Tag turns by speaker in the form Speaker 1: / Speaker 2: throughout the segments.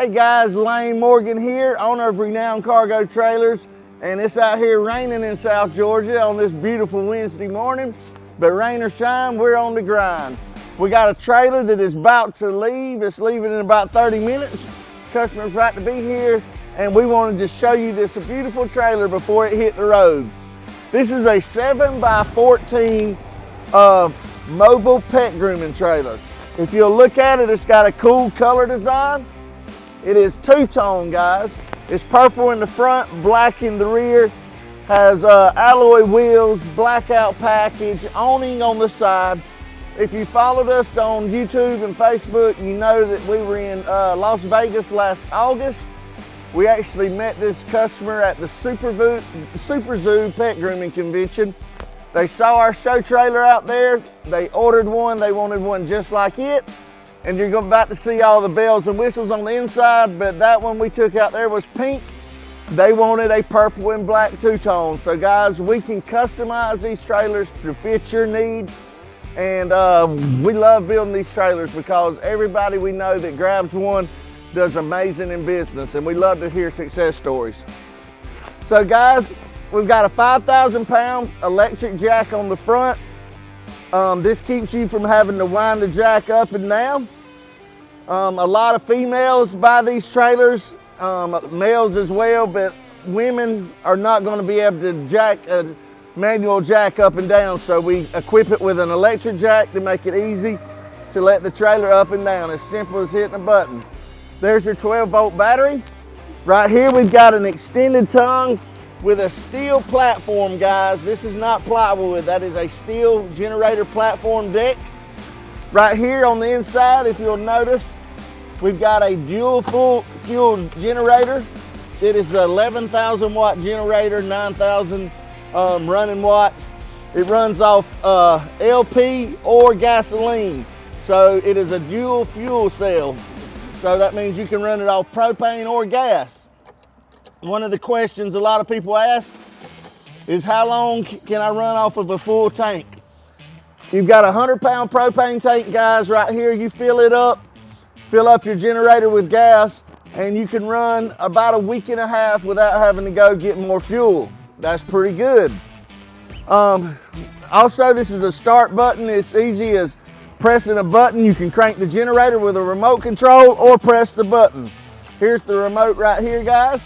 Speaker 1: Hey guys, Lane Morgan here, owner of Renown Cargo Trailers, and it's out here raining in South Georgia on this beautiful Wednesday morning. But rain or shine, we're on the grind. We got a trailer that is about to leave. It's leaving in about 30 minutes. Customer's right to be here, and we wanted to show you this beautiful trailer before it hit the road. This is a 7x14 Mobile Pet Grooming trailer. If you'll look at it, it's got a cool color design. It is two-tone, guys. It's purple in the front, black in the rear. Has alloy wheels, blackout package, awning on the side. If you followed us on YouTube and Facebook, you know that we were in Las Vegas last August. We actually met this customer at the Super Zoo Pet Grooming Convention. They saw our show trailer out there. They ordered one. They wanted one just like it. And you're about to see all the bells and whistles on the inside, but that one we took out there was pink. They wanted a purple and black two-tone. So guys, we can customize these trailers to fit your need. And we love building these trailers because everybody we know that grabs one does amazing in business, and we love to hear success stories. So guys, we've got a 5,000-pound electric jack on the front. This keeps you from having to wind the jack up and down. A lot of females buy these trailers, males as well, but women are not going to be able to jack a manual jack up and down, so we equip it with an electric jack to make it easy to let the trailer up and down, as simple as hitting a button. There's your 12-volt battery. Right here we've got an extended tongue with a steel platform, guys. This is not plywood, that is a steel generator platform deck. Right here on the inside, if you'll notice, we've got a dual fuel generator. It is an 11,000 watt generator, 9,000 running watts. It runs off LP or gasoline. So it is a dual fuel cell. So that means you can run it off propane or gas. One of the questions a lot of people ask is, how long can I run off of a full tank? You've got a 100-pound propane tank, guys, right here. You fill it up, fill up your generator with gas, and you can run about a week and a half without having to go get more fuel. That's pretty good. Also, this is a start button. It's easy as pressing a button. You can crank the generator with a remote control or press the button. Here's the remote right here, guys.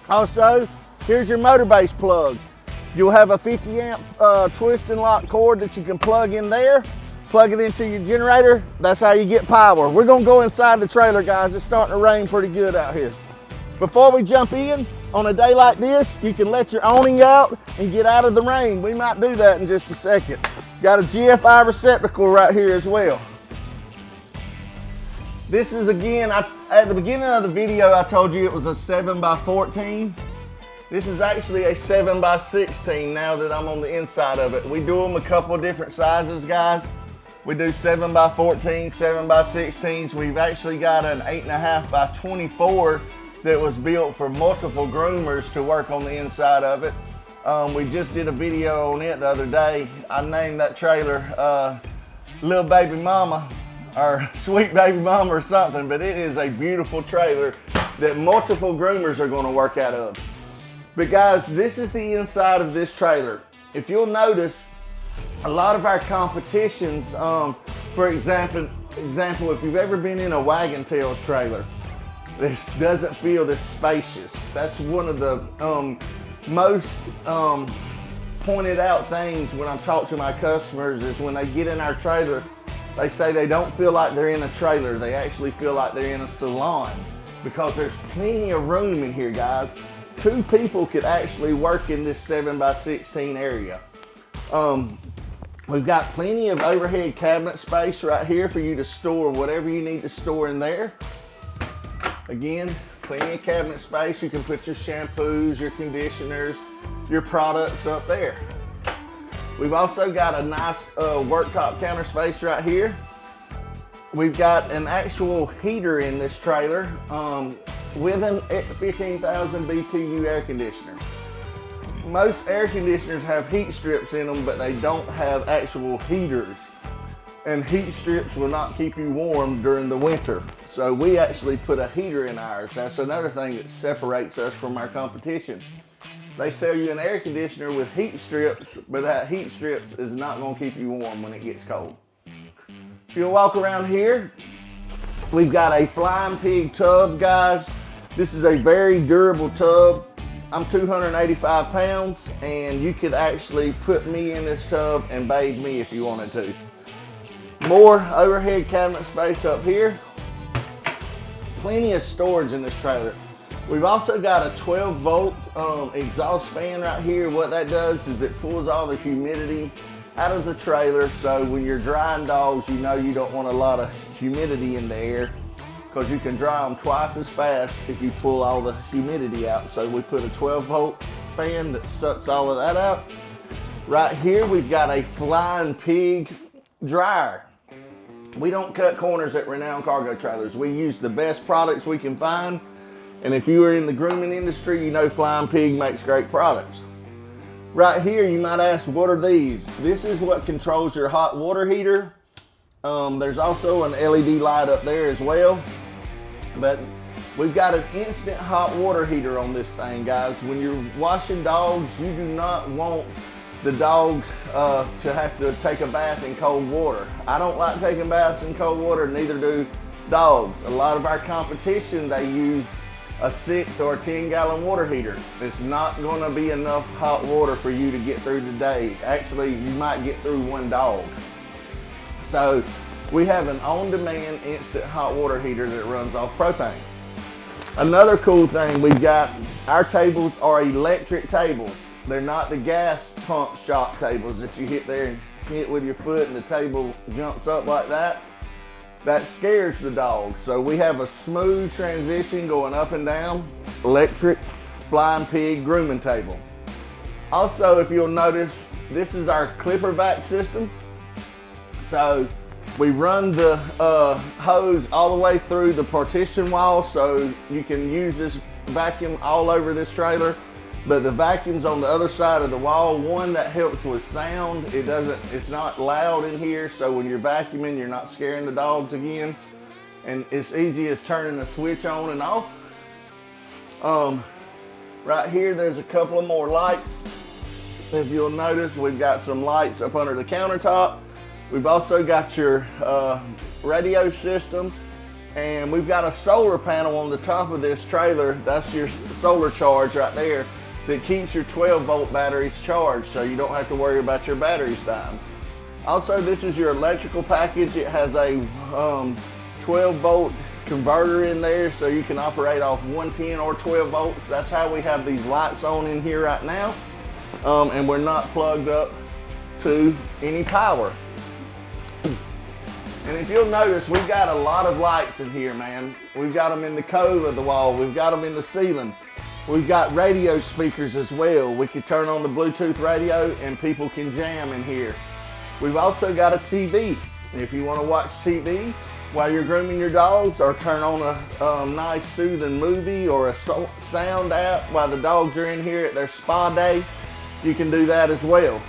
Speaker 1: Also, here's your motor base plug. You'll have a 50 amp twist and lock cord that you can plug in there, plug it into your generator. That's how you get power. We're gonna go inside the trailer, guys. It's starting to rain pretty good out here. Before we jump in, on a day like this, you can let your awning out and get out of the rain. We might do that in just a second. Got a GFI receptacle right here as well. This is, again, at the beginning of the video, I told you it was a 7x14. This is actually a 7x16 now that I'm on the inside of it. We do them a couple of different sizes, guys. We do 7x14, 7x16s. We've actually got an 8.5x24 that was built for multiple groomers to work on the inside of it. We just did a video on it the other day. I named that trailer Little Baby Mama, or Sweet Baby Mama or something, but it is a beautiful trailer that multiple groomers are going to work out of. But guys, this is the inside of this trailer. If you'll notice, a lot of our competitions, for example, if you've ever been in a Wagon Tails trailer, this doesn't feel this spacious. That's one of the most pointed out things when I'm talking to my customers, is when they get in our trailer, they say they don't feel like they're in a trailer. They actually feel like they're in a salon, because there's plenty of room in here, guys. 2 people could actually work in this 7x16 area. We've got plenty of overhead cabinet space right here for you to store whatever you need to store in there. Again, plenty of cabinet space. You can put your shampoos, your conditioners, your products up there. We've also got a nice worktop counter space right here. We've got an actual heater in this trailer with an 15,000 BTU air conditioner. Most air conditioners have heat strips in them, but they don't have actual heaters. and heat strips will not keep you warm during the winter. So we actually put a heater in ours. That's another thing that separates us from our competition. They sell you an air conditioner with heat strips, but that heat strips is not gonna keep you warm when it gets cold. If you'll walk around here, we've got a Flying Pig tub, guys. This is a very durable tub. I'm 285 pounds, and you could actually put me in this tub and bathe me if you wanted to. More overhead cabinet space up here. Plenty of storage in this trailer. We've also got a 12-volt exhaust fan right here. What that does is it pulls all the humidity out of the trailer, so when you're drying dogs, you know you don't want a lot of humidity in the air, because you can dry them twice as fast if you pull all the humidity out. So we put a 12-volt fan that sucks all of that out. Right here, we've got a Flying Pig dryer. We don't cut corners at Renown Cargo Trailers. We use the best products we can find. And if you are in the grooming industry, you know Flying Pig makes great products. Right here, you might ask, what are these? This is what controls your hot water heater. There's also an LED light up there as well. But we've got an instant hot water heater on this thing, guys. When you're washing dogs, you do not want the dog to have to take a bath in cold water. I don't like taking baths in cold water, neither do dogs. A lot of our competition, they use a 6 or 10 gallon water heater. It's not gonna be enough hot water for you to get through the day. Actually, you might get through one dog. So we have an on-demand instant hot water heater that runs off propane. Another cool thing we've got, our tables are electric tables. They're not the gas pump shop tables that you hit there and hit with your foot and the table jumps up like that. That scares the dog. So we have a smooth transition going up and down, electric Flying Pig grooming table. Also, if you'll notice, this is our clipper vac system. So we run the hose all the way through the partition wall, so you can use this vacuum all over this trailer. But the vacuum's on the other side of the wall. One, that helps with sound. It's not loud in here, so when you're vacuuming, you're not scaring the dogs again. And it's easy as turning the switch on and off. Right here, there's a couple of more lights. If you'll notice, we've got some lights up under the countertop. We've also got your radio system, and we've got a solar panel on the top of this trailer. That's your solar charge right there, that keeps your 12-volt batteries charged, so you don't have to worry about your batteries dying. Also, this is your electrical package. It has a 12-volt converter in there, so you can operate off 110 or 12 volts. That's how we have these lights on in here right now, and we're not plugged up to any power. And if you'll notice, we've got a lot of lights in here, man. We've got them in the cove of the wall. We've got them in the ceiling. We've got radio speakers as well. We can turn on the Bluetooth radio and people can jam in here. We've also got a TV. If you want to watch TV while you're grooming your dogs, or turn on a nice soothing movie or a sound app while the dogs are in here at their spa day, you can do that as well.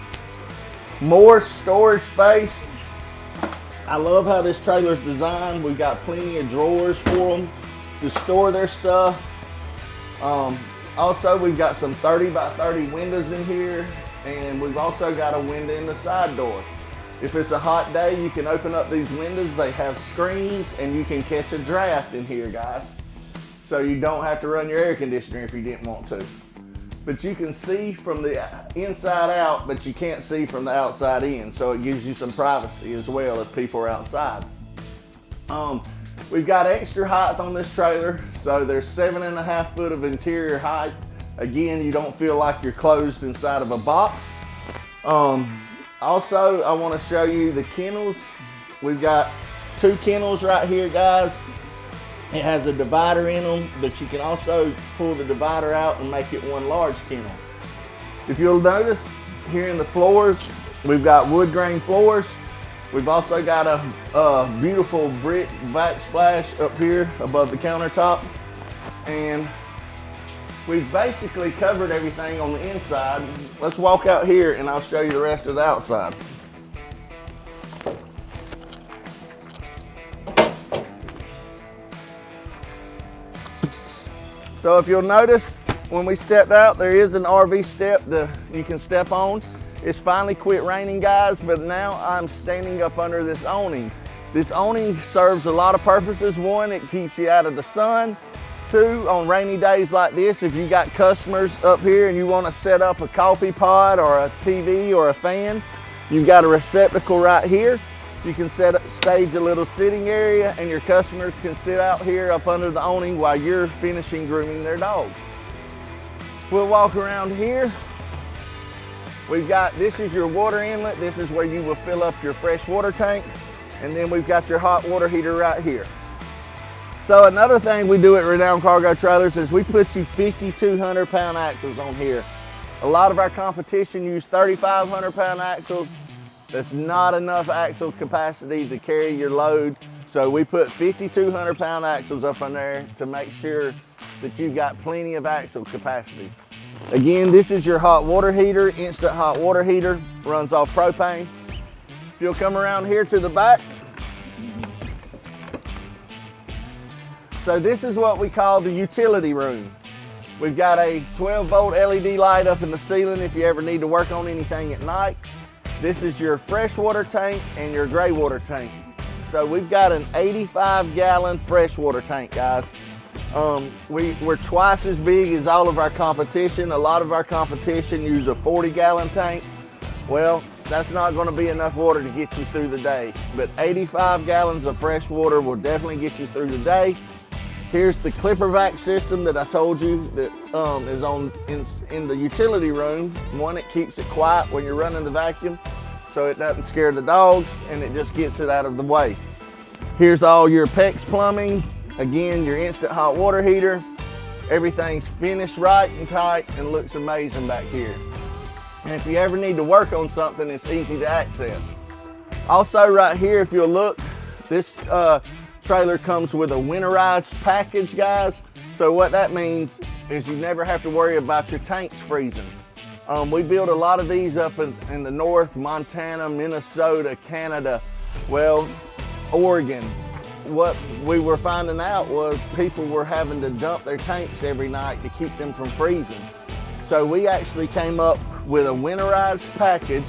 Speaker 1: More storage space. I love how this trailer's designed. We've got plenty of drawers for them to store their stuff. Also, we've got some 30 by 30 windows in here, and we've also got a window in the side door. If it's a hot day, you can open up these windows. They have screens, and you can catch a draft in here, guys. So you don't have to run your air conditioner if you didn't want to. But you can see from the inside out, but you can't see from the outside in. So it gives you some privacy as well if people are outside. We've got extra height on this trailer. So there's 7.5 foot of interior height. Again, you don't feel like you're closed inside of a box. Also, I want to show you the kennels. We've got 2 kennels right here, guys. It has a divider in them, but you can also pull the divider out and make it one large kennel. If you'll notice, here in the floors, we've got wood grain floors. We've also got a beautiful brick backsplash up here above the countertop. And we've basically covered everything on the inside. Let's walk out here and I'll show you the rest of the outside. So if you'll notice, when we stepped out, there is an RV step that you can step on. It's finally quit raining, guys, but now I'm standing up under this awning. This awning serves a lot of purposes. One, it keeps you out of the sun. Two, on rainy days like this, if you got customers up here and you want to set up a coffee pot or a TV or a fan, you've got a receptacle right here. You can stage a little sitting area, and your customers can sit out here up under the awning while you're finishing grooming their dogs. We'll walk around here. This is your water inlet. This is where you will fill up your fresh water tanks. And then we've got your hot water heater right here. So another thing we do at Renown Cargo Trailers is we put you 5,200 pound axles on here. A lot of our competition use 3,500 pound axles. That's not enough axle capacity to carry your load. So we put 5,200 pound axles up on there to make sure that you've got plenty of axle capacity. Again, this is your hot water heater, instant hot water heater, runs off propane. If you'll come around here to the back. So this is what we call the utility room. We've got a 12-volt LED light up in the ceiling if you ever need to work on anything at night. This is your freshwater tank and your gray water tank. So we've got an 85-gallon freshwater tank, guys. We're twice as big as all of our competition. A lot of our competition use a 40-gallon tank. Well, that's not going to be enough water to get you through the day. But 85 gallons of fresh water will definitely get you through the day. Here's the clipper vac system that I told you that is in the utility room. One, it keeps it quiet when you're running the vacuum, so it doesn't scare the dogs, and it just gets it out of the way. Here's all your PEX plumbing. Again, your instant hot water heater. Everything's finished right and tight and looks amazing back here. And if you ever need to work on something, it's easy to access. Also right here, if you'll look, this trailer comes with a winterized package, guys. So what that means is you never have to worry about your tanks freezing. We build a lot of these up in the north, Montana, Minnesota, Canada, well, Oregon. What we were finding out was people were having to dump their tanks every night to keep them from freezing. So we actually came up with a winterized package.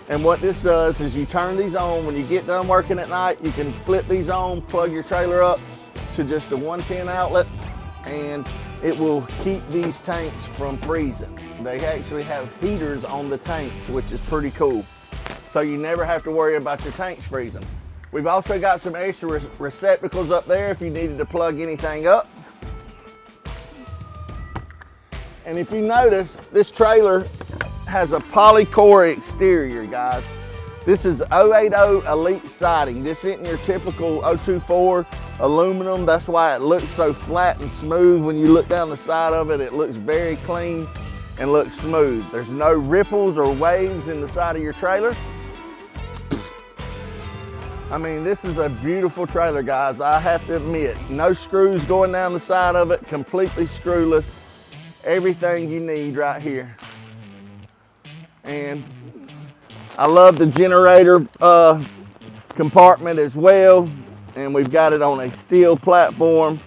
Speaker 1: And what this does is you turn these on. When you get done working at night, you can flip these on, plug your trailer up to just a 110 outlet, and it will keep these tanks from freezing. They actually have heaters on the tanks, which is pretty cool. So you never have to worry about your tanks freezing. We've also got some extra receptacles up there if you needed to plug anything up. And if you notice, this trailer has a polycore exterior, guys. This is 080 Elite siding. This isn't your typical 024 aluminum. That's why it looks so flat and smooth. When you look down the side of it, it looks very clean and looks smooth. There's no ripples or waves in the side of your trailer. I mean, this is a beautiful trailer, guys. I have to admit, no screws going down the side of it, completely screwless. Everything you need right here. And I love the generator compartment as well. And we've got it on a steel platform,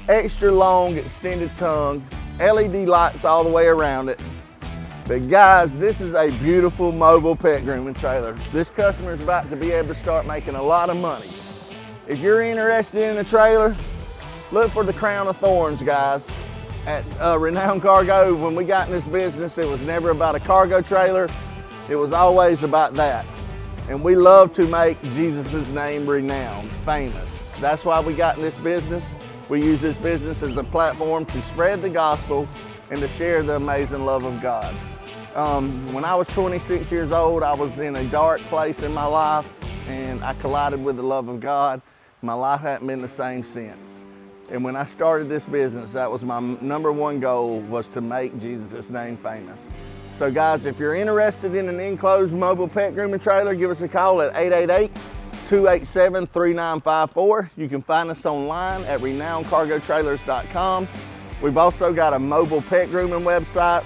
Speaker 1: extra long extended tongue, LED lights all the way around it. But guys, this is a beautiful mobile pet grooming trailer. This customer is about to be able to start making a lot of money. If you're interested in a trailer, look for the crown of thorns, guys. At Renown Cargo, when we got in this business, it was never about a cargo trailer. It was always about that. And we love to make Jesus' name renowned, famous. That's why we got in this business. We use this business as a platform to spread the gospel and to share the amazing love of God. When I was 26 years old, I was in a dark place in my life, and I collided with the love of God. My life hadn't been the same since. And when I started this business, that was my #1 goal, was to make Jesus' name famous. So guys, if you're interested in an enclosed mobile pet grooming trailer, give us a call at 888-287-3954. You can find us online at renowncargotrailers.com. We've also got a mobile pet grooming website.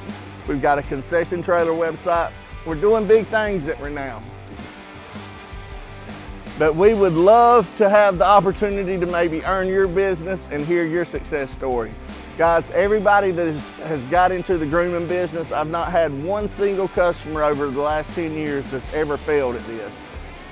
Speaker 1: We've got a concession trailer website. We're doing big things at Renown. But we would love to have the opportunity to maybe earn your business and hear your success story. Guys, everybody that has got into the grooming business, I've not had one single customer over the last 10 years that's ever failed at this.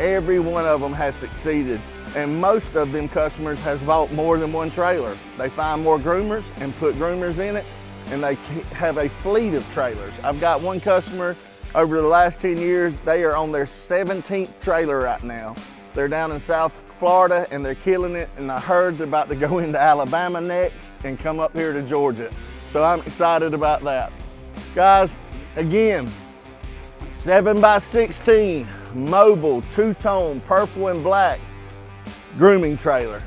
Speaker 1: Every one of them has succeeded, and most of them customers has bought more than one trailer. They find more groomers and put groomers in it, and they have a fleet of trailers. I've got one customer over the last 10 years, they are on their 17th trailer right now. They're down in South Florida and they're killing it, and I heard they're about to go into Alabama next and come up here to Georgia. So I'm excited about that. Guys, again, 7x16 mobile two-tone purple and black grooming trailer.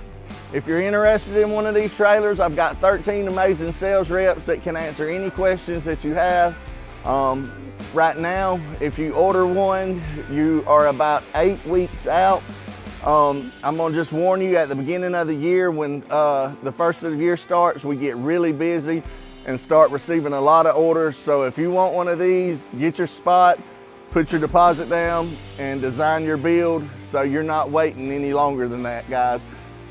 Speaker 1: If you're interested in one of these trailers, I've got 13 amazing sales reps that can answer any questions that you have. Right now, if you order one, you are about 8 weeks out. I'm gonna just warn you, at the beginning of the year, when the first of the year starts, we get really busy and start receiving a lot of orders. So if you want one of these, get your spot, put your deposit down, and design your build so you're not waiting any longer than that, guys.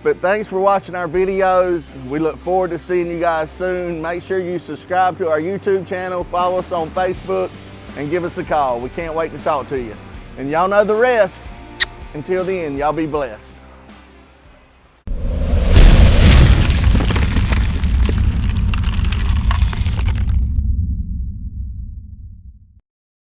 Speaker 1: But thanks for watching our videos. We look forward to seeing you guys soon. Make sure you subscribe to our YouTube channel, follow us on Facebook, and give us a call. We can't wait to talk to you. And y'all know the rest. Until then, y'all be blessed.